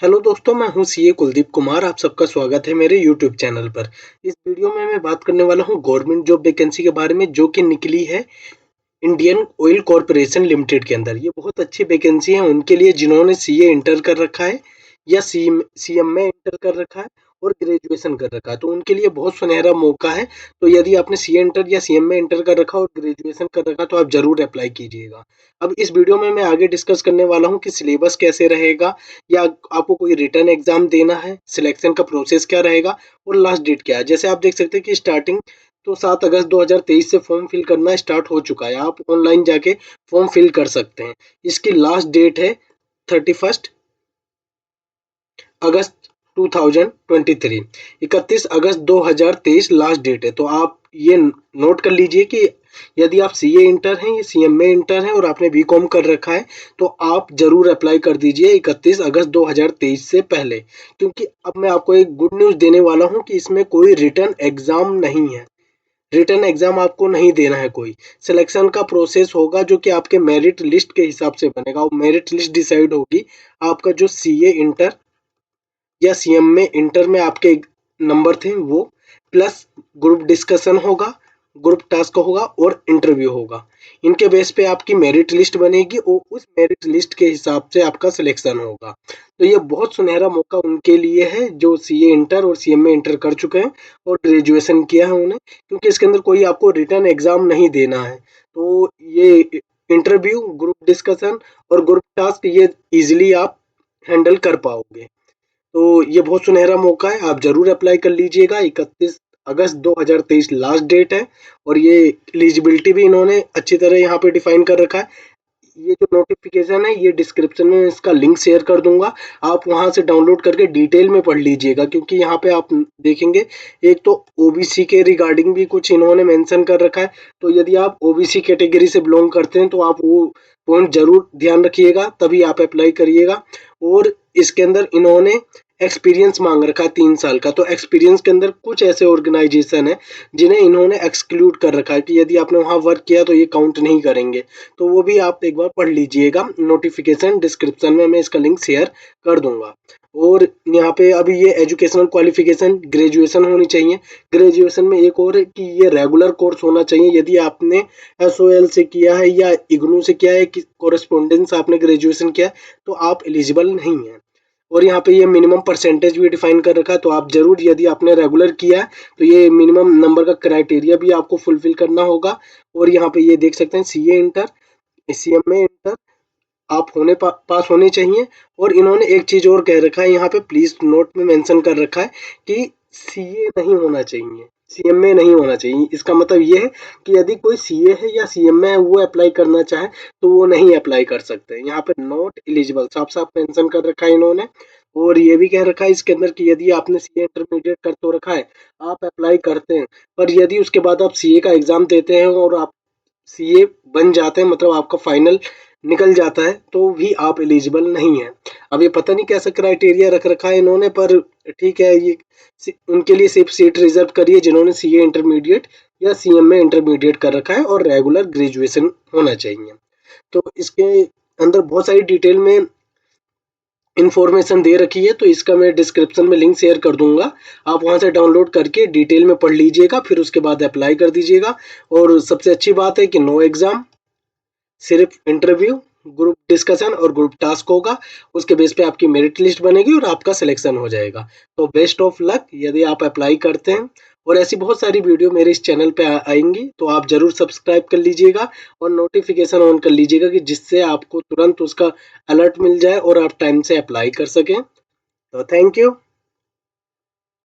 Hello दोस्तों, मैं हूं सीए कुलदीप कुमार। आप सबका स्वागत है मेरे यूट्यूब चैनल पर। इस वीडियो में मैं बात करने वाला हूं गवर्नमेंट जॉब वैकेंसी के बारे में, जो कि निकली है इंडियन ऑयल कॉरपोरेशन लिमिटेड के अंदर। ये बहुत अच्छी वैकेंसी है उनके लिए जिन्होंने सीए इंटर कर रखा है या सीएम में इंटर कर रखा है और ग्रेजुएशन कर रखा है, तो उनके लिए बहुत सुनहरा मौका है। तो यदि आपने सीए इंटर या सीएम में इंटर कर रखा और ग्रेजुएशन कर रखा तो आप जरूर अप्लाई कीजिएगा। अब इस वीडियो में मैं आगे डिस्कस करने वाला हूँ कि सिलेबस कैसे रहेगा, या आपको कोई रिटर्न एग्जाम देना है, सिलेक्शन का प्रोसेस क्या रहेगा और लास्ट डेट क्या है। जैसे आप देख सकते हैं कि स्टार्टिंग तो 7 अगस्त 2023 से फॉर्म फिल करना स्टार्ट हो चुका है। आप ऑनलाइन जाके फॉर्म फिल कर सकते हैं। इसकी लास्ट डेट है 31 अगस्त 2023। 31 अगस्त 2023 लास्ट डेट है। तो आप ये नोट कर लीजिए कि यदि आप सीए इंटर हैं या सीएम में इंटर हैं और आपने बीकॉम कर रखा है तो आप जरूर अप्लाई कर दीजिए 31 अगस्त 2023 से पहले। क्योंकि अब मैं आपको एक गुड न्यूज़ देने वाला हूं कि इसमें कोई रिटर्न एग्जाम नहीं है। रिटर्न एग्जाम आपको नहीं देना है। कोई सिलेक्शन का प्रोसेस होगा जो कि आपके मेरिट लिस्ट के हिसाब से बनेगा। और मेरिट लिस्ट डिसाइड होगी आपका जो सीए इंटर या सीएम में इंटर में आपके नंबर थे वो, प्लस ग्रुप डिस्कशन होगा, ग्रुप टास्क होगा और इंटरव्यू होगा। इनके बेस पे आपकी मेरिट लिस्ट बनेगी और उस मेरिट लिस्ट के हिसाब से आपका सिलेक्शन होगा। तो ये बहुत सुनहरा मौका उनके लिए है जो सीए इंटर और सीएम में इंटर कर चुके हैं और ग्रेजुएशन किया है उन्हें, क्योंकि इसके अंदर कोई आपको रिटर्न एग्जाम नहीं देना है। तो ये इंटरव्यू, ग्रुप डिस्कशन और ग्रुप टास्क ये इजिली आप हैंडल कर पाओगे। तो ये बहुत सुनहरा मौका है, आप जरूर अप्लाई कर लीजिएगा। 31 अगस्त 2023 लास्ट डेट है और ये एलिजिबिलिटी भी इन्होंने अच्छी तरह यहाँ पे डिफाइन कर रखा है। ये जो नोटिफिकेशन है ये डिस्क्रिप्शन में इसका लिंक शेयर कर दूंगा, आप वहां से डाउनलोड करके डिटेल में पढ़ लीजिएगा। क्योंकि यहाँ पे आप देखेंगे एक तो ओबीसी के रिगार्डिंग भी कुछ इन्होंने मेंशन कर रखा है। तो यदि आप ओबीसी कैटेगरी से बिलोंग करते हैं तो आप वो पॉइंट जरूर ध्यान रखिएगा, तभी आप अप्लाई करिएगा। और इसके अंदर इन्होंने एक्सपीरियंस मांग रखा है 3 साल का। तो एक्सपीरियंस के अंदर कुछ ऐसे ऑर्गेनाइजेशन है जिन्हें इन्होंने एक्सक्लूड कर रखा है कि यदि आपने वहां वर्क किया तो ये काउंट नहीं करेंगे। तो वो भी आप एक बार पढ़ लीजिएगा। नोटिफिकेशन डिस्क्रिप्शन में मैं इसका लिंक शेयर कर दूंगा। और यहाँ पे अभी ये एजुकेशनल क्वालिफिकेशन ग्रेजुएशन होनी चाहिए। ग्रेजुएशन में एक और है कि ये रेगुलर कोर्स होना चाहिए। यदि आपने एसओएल से किया है या इग्नू से किया है, कोरेस्पोंडेंस आपने ग्रेजुएशन किया है, तो आप एलिजिबल नहीं है। और यहाँ पे ये मिनिमम परसेंटेज भी डिफाइन कर रखा है। तो आप जरूर, यदि आपने रेगुलर किया है तो ये मिनिमम नंबर का क्राइटेरिया भी आपको फुलफिल करना होगा। और यहाँ पे ये देख सकते हैं सीए इंटर, सीएम में इंटर आप पास होने चाहिए। और इन्होंने एक चीज और कह रखा है यहाँ पे, प्लीज नोट में मेंशन कर रखा है कि सीए नहीं होना चाहिए, सीएम में नहीं होना चाहिए। इसका मतलब ये है कि यदि कोई सीए है या सीएम में है वो अप्लाई करना चाहे तो वो नहीं अप्लाई कर सकते। यहाँ पे नॉट एलिजिबल साफ साफ मेंशन कर रखा है इन्होंने। और ये भी कह रखा है इसके अंदर कि यदि आपने सीए इंटरमीडिएट कर तो रखा है, आप अप्लाई करते हैं, पर यदि उसके बाद आप सीए का एग्जाम देते हैं और आप सीए बन जाते हैं, मतलब आपका फाइनल निकल जाता है, तो भी आप एलिजिबल नहीं है। अब ये पता नहीं कैसा क्राइटेरिया रख रखा है इन्होंने, पर ठीक है। ये उनके लिए सिर्फ सीट रिजर्व करिए जिन्होंने सीए इंटरमीडिएट या सीएम में इंटरमीडिएट कर रखा है और रेगुलर ग्रेजुएशन होना चाहिए। तो इसके अंदर बहुत सारी डिटेल में इंफॉर्मेशन दे रखी है, तो इसका मैं डिस्क्रिप्शन में लिंक शेयर कर दूंगा। आप वहां से डाउनलोड करके डिटेल में पढ़ लीजिएगा, फिर उसके बाद अप्लाई कर दीजिएगा। और सबसे अच्छी बात है कि नो एग्जाम, सिर्फ इंटरव्यू, ग्रुप डिस्कशन और ग्रुप टास्क होगा। उसके बेस पे आपकी मेरिट लिस्ट बनेगी और आपका सिलेक्शन हो जाएगा। तो बेस्ट ऑफ लक यदि आप अप्लाई करते हैं। और ऐसी बहुत सारी वीडियो मेरे इस चैनल पे आएंगी, तो आप जरूर सब्सक्राइब कर लीजिएगा और नोटिफिकेशन ऑन कर लीजिएगा कि जिससे आपको तुरंत उसका अलर्ट मिल जाए और आप टाइम से अप्लाई कर सकें। तो थैंक यू।